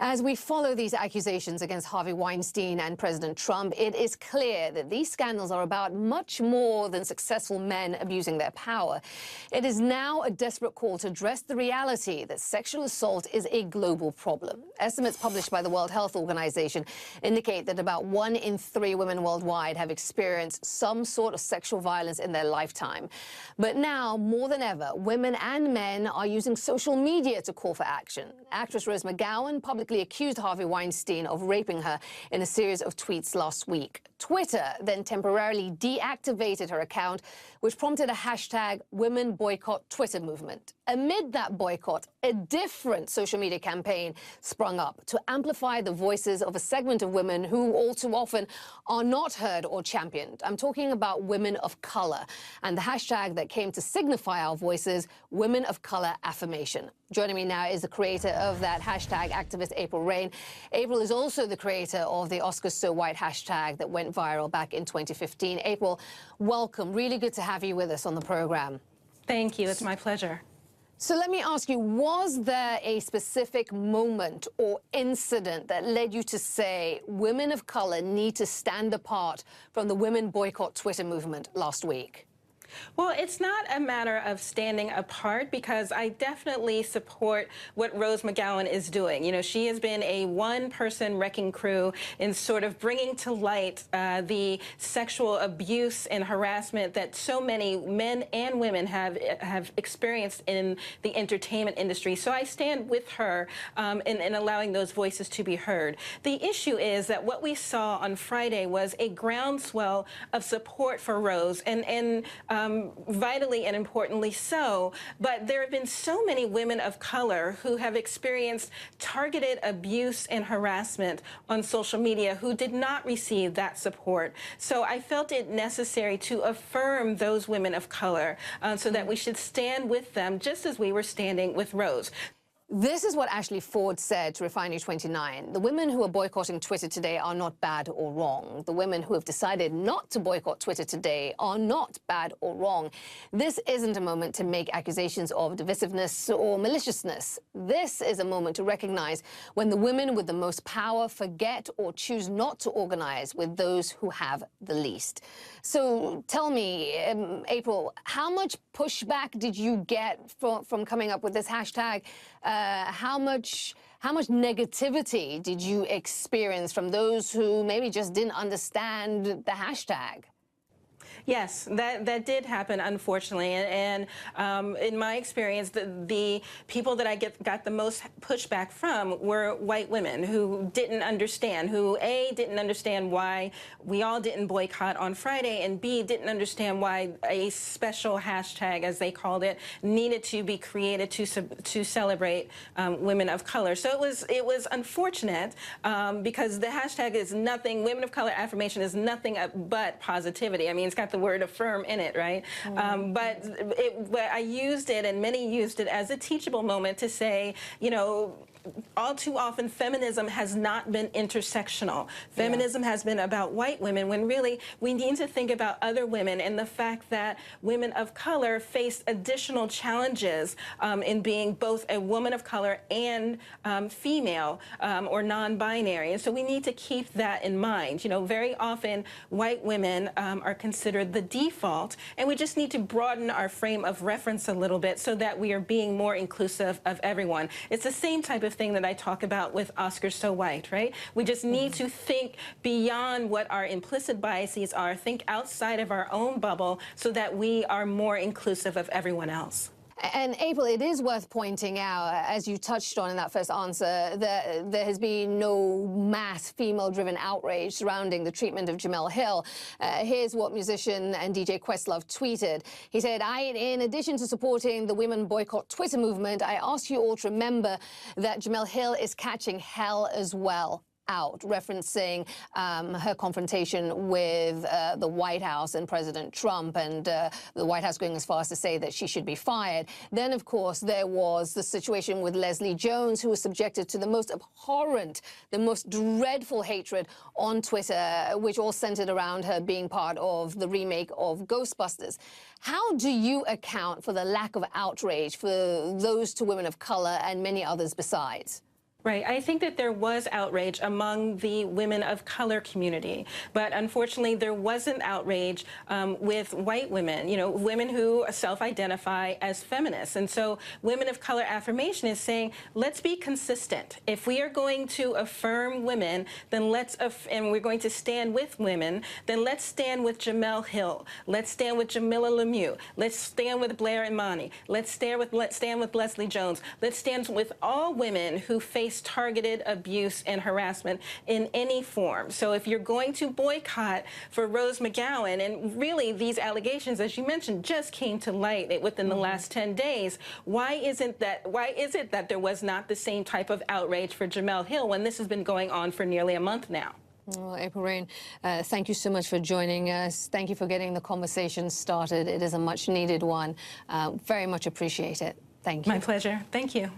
As we follow these accusations against Harvey Weinstein and President Trump, it is clear that these scandals are about much more than successful men abusing their power. It is now a desperate call to address the reality that sexual assault is a global problem. Estimates published by the World Health Organization indicate that about 1 in 3 women worldwide have experienced some sort of sexual violence in their lifetime. But now, more than ever, women and men are using social media to call for action. Actress Rose McGowan publicly accused Harvey Weinstein of raping her in a series of tweets last week. Twitter then temporarily deactivated her account, which prompted a hashtag Women Boycott Twitter movement. Amid that boycott, a different social media campaign sprung up to amplify the voices of a segment of women who all too often are not heard or championed. I'm talking about women of color, and the hashtag that came to signify our voices, Women of Color Affirmation. Joining me now is the creator of that hashtag, activist April Rain. April is also the creator of the Oscars So White hashtag that went viral back in 2015. April, welcome. Really good to have you with us on the program. Thank you. It's my pleasure. So let me ask you, was there a specific moment or incident that led you to say women of color need to stand apart from the Women Boycott Twitter movement last week? Well, it's not a matter of standing apart, because I definitely support what Rose McGowan is doing. You know, she has been a one-person wrecking crew in sort of bringing to light the sexual abuse and harassment that so many men and women have experienced in the entertainment industry. So I stand with her in allowing those voices to be heard. The issue is that what we saw on Friday was a groundswell of support for Rose, and vitally and importantly so, but there have been so many women of color who have experienced targeted abuse and harassment on social media who did not receive that support. So I felt it necessary to affirm those women of color so that we should stand with them just as we were standing with Rose. This is what Ashley Ford said to Refinery29. The women who are boycotting Twitter today are not bad or wrong. The women who have decided not to boycott Twitter today are not bad or wrong. This isn't a moment to make accusations of divisiveness or maliciousness. This is a moment to recognize when the women with the most power forget or choose not to organize with those who have the least. So tell me, April, how much pushback did you get from coming up with this hashtag? How much negativity did you experience from those who maybe just didn't understand the hashtag? Yes, that did happen, unfortunately, and in my experience, the people that I got the most pushback from were white women who didn't understand, who A, didn't understand why we all didn't boycott on Friday, and B, didn't understand why a special hashtag, as they called it, needed to be created to celebrate women of color. So it was unfortunate because the hashtag is nothing, Women of Color Affirmation is nothing but positivity. I mean, it's got the word affirm in it, right? But I used it, and many used it as a teachable moment to say, you know, all too often feminism has not been intersectional. Feminism has been about white women, when really we need to think about other women and the fact that women of color face additional challenges in being both a woman of color and female or non-binary. And so we need to keep that in mind. You know, very often white women are considered the default, and we just need to broaden our frame of reference a little bit so that we are being more inclusive of everyone. It's the same type of thing that I talk about with Oscars So White, right? We just need to think beyond what our implicit biases are, think outside of our own bubble so that we are more inclusive of everyone else. And April, it is worth pointing out, as you touched on in that first answer, that there has been no mass female-driven outrage surrounding the treatment of Jemele Hill. Here's what musician and DJ Questlove tweeted. He said, in addition to supporting the Women Boycott Twitter movement, I ask you all to remember that Jemele Hill is catching hell as well. Out, referencing her confrontation with the White House and President Trump, and the White House going as far as to say that she should be fired. Then, of course, there was the situation with Leslie Jones, who was subjected to the most abhorrent, the most dreadful hatred on Twitter, which all centered around her being part of the remake of Ghostbusters. How do you account for the lack of outrage for those two women of color and many others besides? Right. I think that there was outrage among the women of color community, but unfortunately there wasn't outrage with white women, you know, women who self-identify as feminists. And so women of color affirmation is saying, let's be consistent. If we are going to affirm women, then and we're going to stand with women, then let's stand with Jamel Hill. Let's stand with Jamila Lemieux. Let's stand with Blair Imani. Let's stand with Leslie Jones. Let's stand with all women who face targeted abuse and harassment in any form. So if you're going to boycott for Rose McGowan, and really these allegations, as you mentioned, just came to light within the last 10 days, why is it that there was not the same type of outrage for Jamel Hill when this has been going on for nearly a month now? Well, April Rain, thank you so much for joining us. Thank you for getting the conversation started. It is a much needed one. Very much appreciate it. Thank you. My pleasure. Thank you.